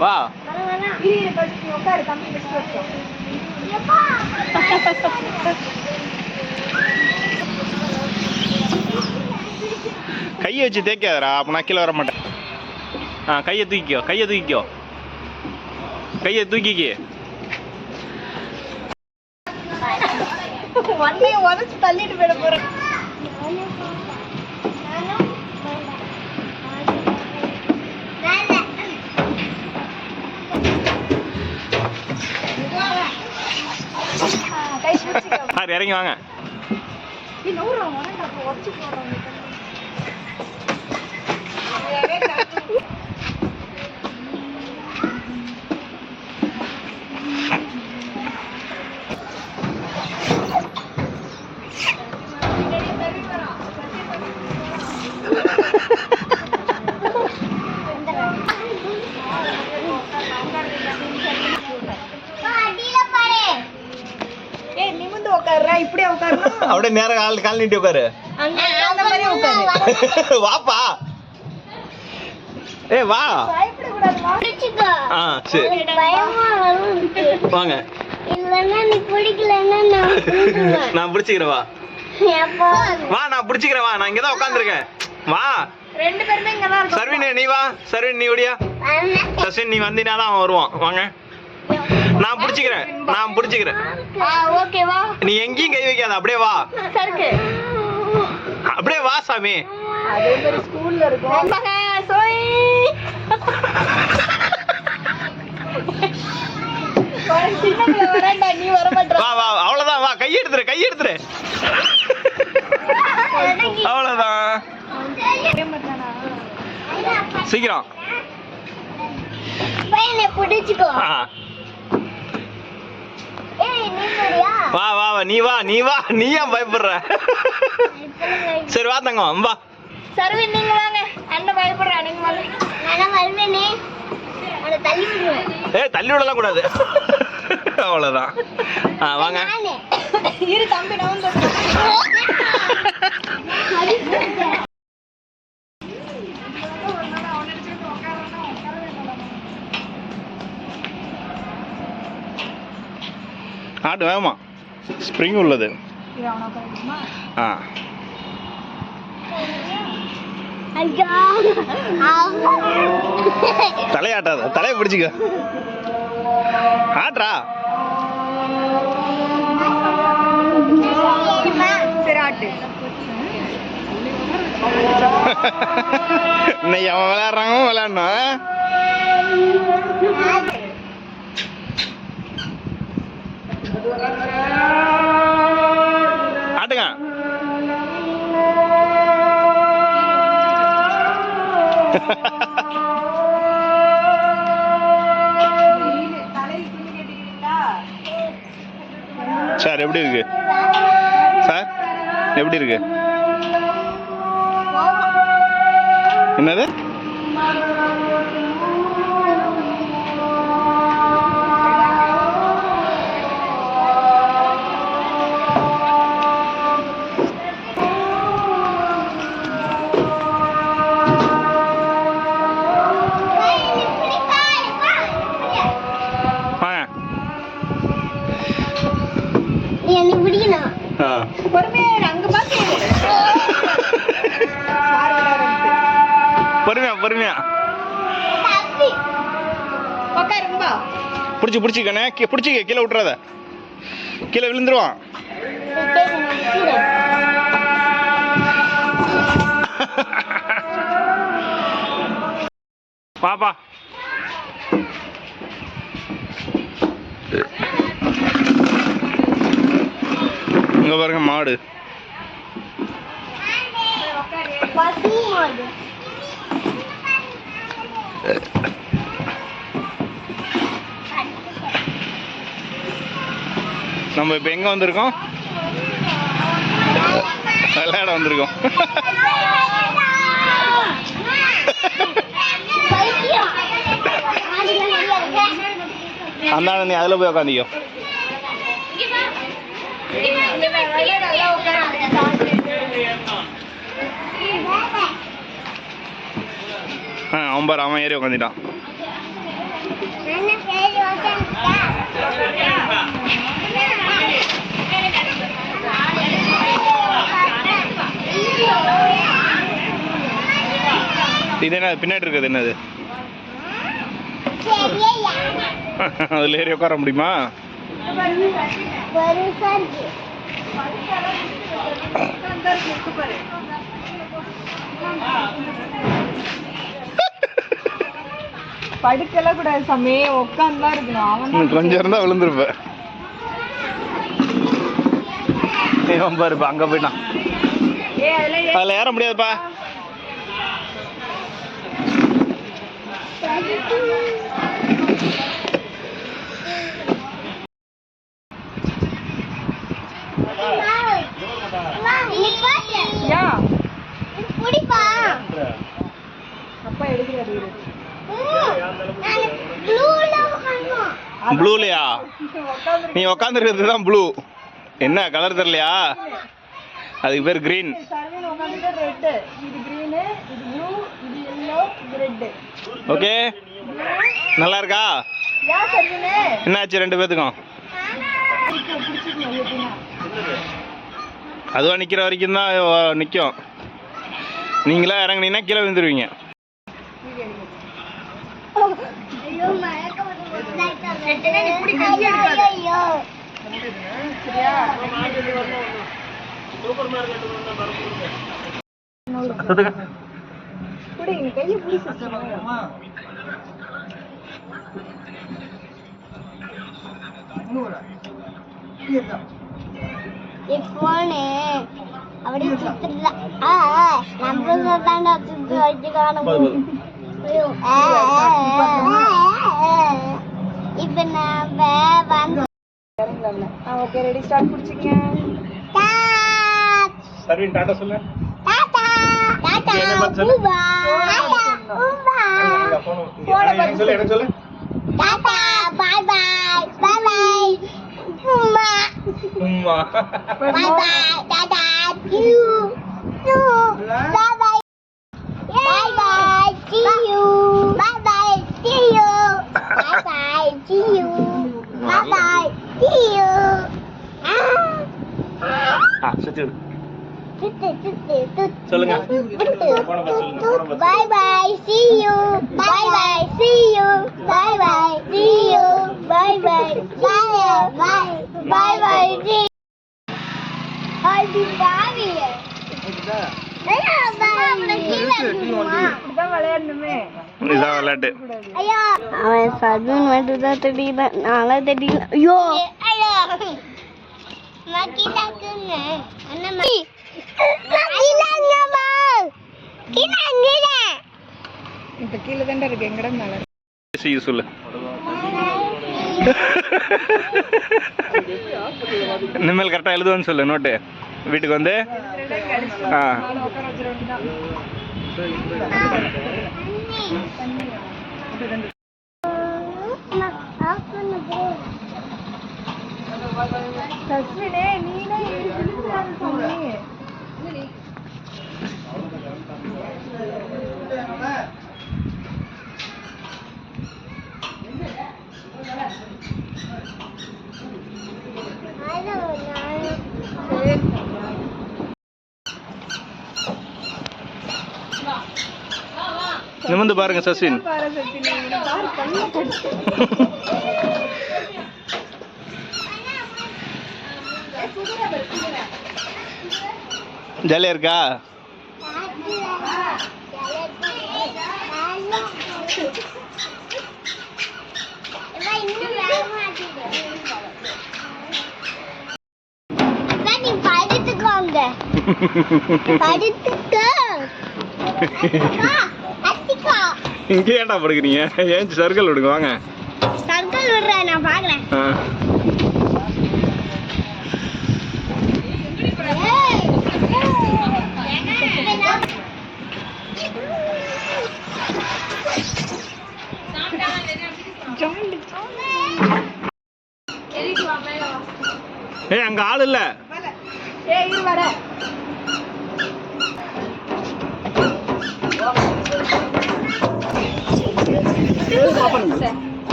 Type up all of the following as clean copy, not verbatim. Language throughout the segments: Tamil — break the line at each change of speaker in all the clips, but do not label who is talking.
வா கையை வச்சு தேய்க்காதரா, அப்ப நான் கீழே வர மாட்டேன். கையை தூக்கிக்கோ, கையை தூக்கிக்கோ, கையை தூக்கிக்கி.
வண்டியை உதச்சு தள்ளிட்டு போயிட போறேன்.
இறங்கி வாங்க. அப்படியே நேரம் கால் நீட்டி உட்காரு. வாப்பா, ஏ வா. சரி வாங்க. நான் பிடிச்சிக்கிறேன். வா வா, நான் பிடிச்சிக்கிறேன். வா, நான் இங்கதான் உட்காந்துருக்கேன். வா. சர்வின் நீ வா. சர்வின் நீ ஓடியா. சஸ்வின் நீ வந்தீனாதான் அவன் வருவான். வாங்க, நான் பிடிச்சிக்கிறேன். நான் பிடிச்சிக்கிறேன். நீ எங்கேயும் கை வைக்காத, அப்படியே வா. அப்படியே வா சாமி. வா வா, அவ்வளவுதான். வா, கை எடுத்துரு, கை எடுத்துரு. அவ்வளவுதான், சீக்கிரம். வா வா வா, நீ வா, நீ வா. நீ ஏன் பயப்படுற? சரி வா தங்கம், வா.
சர்வின் நீங்க வாங்க. அண்ணன் பயப்படுறா, நீங்க வாங்க. நான் வருவேனே, அத தள்ளி விடுவேன்.
ஏய், தள்ளி விடலாம் கூடாது. அவ்வளவுதான். வாங்க.
இரு தம்பி, நான் வந்து
ஆடு வேமா. ஸ்ப்ரிங் உள்ளது. தலையாட்டாத, தலையை பிடிச்சிக்க. ஆட்ரா. இன்னைக்கு அவன் விளையாடுறாங்க, விளையாடணும். ஆட்டுங்க. சார் எப்படி இருக்கு? சார் எப்படி இருக்கு? என்னது? பொறுமையா பொறுமையா பிடிச்சி பிடிச்சிக்கண்ணே. பிடிச்சிக்க, கீழே விட்டுறாத, கீழே விழுந்துருவான். பாப்பா இங்க பாருங்க, மாடு. நம்ம இப்ப எங்க வந்திருக்கோம்? விளையாட வந்திருக்கோம். அந்த நீ அதுல போய் உட்காந்திக்கோ. அவன் பாரு அவன் ஏறி உட்காந்துட்டான். இது என்ன பின்னாடி இருக்குது என்னது? அதுல ஏறி உட்கார முடியுமா?
படுக்கல கூடாது சாமி, உட்காந்துதான் இருக்கணும். அவன்
கொஞ்சம் இருந்தா விழுந்துருப்ப. பாருப்பா அங்க போயிட்டான். அதுல ஏற முடியாதுப்பா.
அப்பா எடுக்கிறாரு.
ப்ளூலையா? நீ உக்காந்துருக்கிறது தான் ப்ளூ. என்ன கலர் தெரியலையா? அதுக்கு பேர் கிரீன். ஓகே நல்லா இருக்கா? என்னாச்சு ரெண்டு பேத்துக்கும்? அதுவா நிக்கிற வரைக்கும் தான் நிற்கும். நீங்களா இறங்குனீங்கன்னா கீழே விழுந்துருவீங்க.
போனே அப்படி நம்ம தாண்டா வச்சு காணும். இப்ப நம்ம ஓகே ரெடி ஸ்டார்ட் பிடிச்சிக்க.
சர்வின் டாடா சொல்லு.
டாடா டாடா பூபா
சொல்லு என்ன சொல்லு?
Tata bye bye bye bye பூமா
உம்மா
bye bye tata you you bye bye bye bye see you bye bye see you bye bye see you bye bye see you
சுத்தி
சொல்லுங்க bye bye see you bye bye see you bye bye see you bye bye bye bye bye see you bye அவன் சதுன் மட்டும் தான் தெரியல, நாளா தெரியல. ஐயோ இப்ப கீழே தான் இருக்கு. எங்கடா மேல
சொல்லு. இனிமேல் கரெக்டா எழுதுவேன்னு சொல்லு நோட்டு. வீட்டுக்கு வந்து நிமிந்து பாருங்க சஸ்வின். ஜாலியா இருக்கா? இங்கே ஏன்டா படுக்கிறீங்க? ஏன் சர்க்கிள் விடுங்க வாங்க.
சர்க்கிள் விடுறேன் நான் பாக்குறேன்.
ஏய் அங்க ஆள் இல்ல.
ஏய் இரு வர.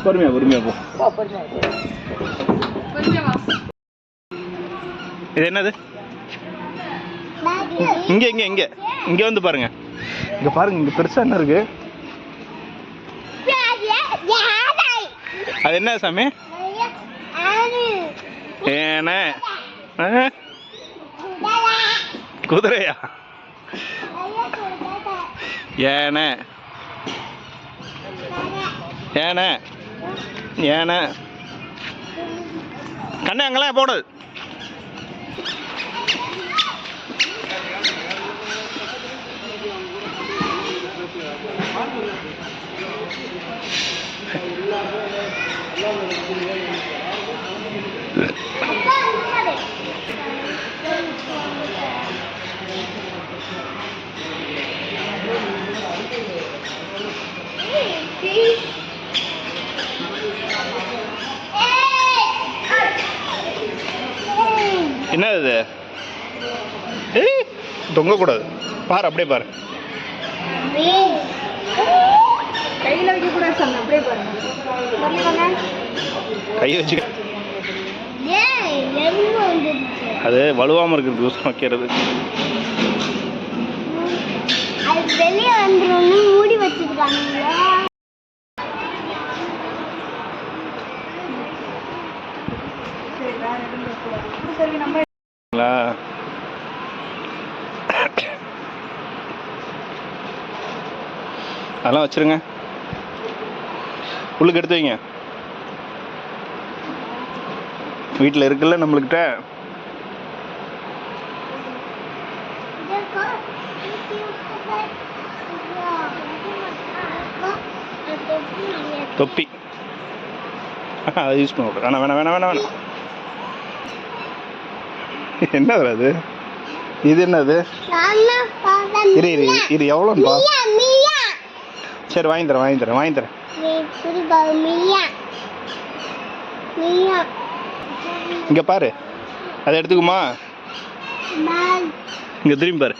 பொறுமையா பொறுமையா போ. இது என்னது? இங்க இங்க இங்க இங்க வந்து பாருங்க. இங்க பாருங்க, இங்க பெருசா என்ன இருக்கு? அது என்ன சாமி? ஏன குதிரையா? ஏன ஏன ஏன கண்ணு அங்கெல்லாம் போடுது. என்னது இது? ஏய், தொங்க கூடாது. பாரு, அப்படியே பாரு.
கையில வைக்க கூடாது சாமி, அப்படியே பாருங்க.
கை வச்சு அது வலுவாம இருக்கிறது யூஸ் வைக்கிறது.
அது வெளியே வந்துடும், மூடி வச்சிருக்காங்க.
அதெல்லாம் வச்சிருங்க, உள்ளுக்கு எடுத்து வைங்க. வீட்டில் இருக்குல்ல நம்மளுக்கிட்ட. தொப்பி அதை யூஸ் பண்ண வேணாம் வேணாம் வேணாம் வேணாம் வேணாம். என்ன அது? இது என்னது? இரு இரு இரு, எவ்வளோப்பா? சரி, வாங்கி தரேன் வாங்கி தரேன் வாங்கி தரேன். இங்க பாரு, அதை எடுத்துக்குமா? இங்க திரும்பி பாரு.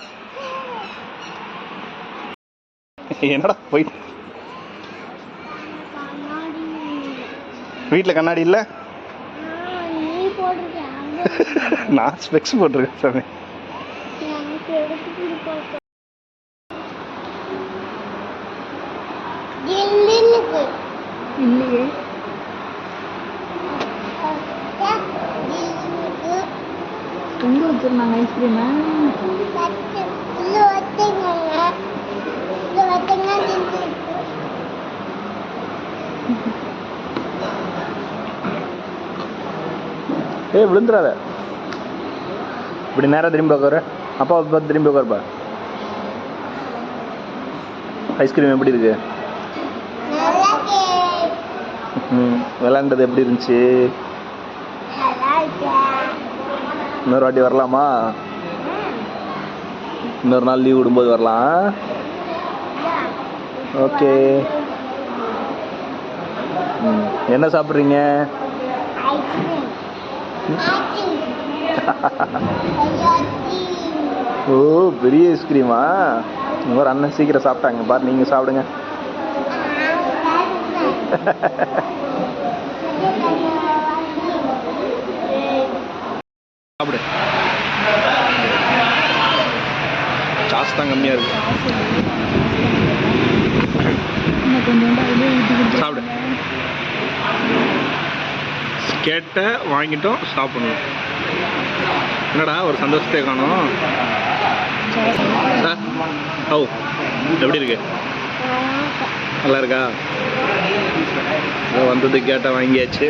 என்னடா போய் வீட்டில் கண்ணாடி இல்லை? நான் ஸ்பெக்ஸ் போட்டிருக்கேன் சாமி.
இல்லையே. எங்க வச்சிருந்தாங்க ஐஸ்கிரீமு?
ஏய், விழுந்துடாத. இப்படி நேரம் திரும்பி உட்கார. அப்பா பார்த்து திரும்பி உட்காருப்பா. ஐஸ்கிரீம் எப்படி இருக்கு? விளாண்டது எப்படி இருந்துச்சு? இன்னொரு வாட்டி வரலாமா? இன்னொரு நாள் லீவ் விடும்போது வரலாம். ஓகே. என்ன சாப்பிட்றீங்க? ஓ, பெரிய ஐஸ்கிரீமா? ஒரு அண்ணன் சீக்கிரம் சாப்பிட்டாங்க பாரு, நீங்க சாப்பிடுங்க. சாப்பிடு. காசு தான் கம்மியா இருக்கு. சாப்பிடு. கேட்ட வாங்கிட்டோம், சாப்பிடணும். என்னடா ஒரு சந்தோஷத்தை காணும். ஓ, எப்படி இருக்கு? நல்லா இருக்கா? வந்தது கேட்டா வாங்கியாச்சு.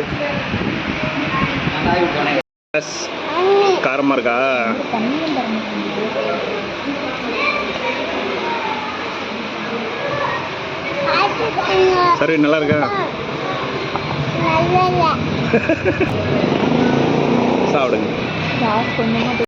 காரமா இருக்கா? சரி, நல்லா இருக்கா? சாப்பிடுங்க.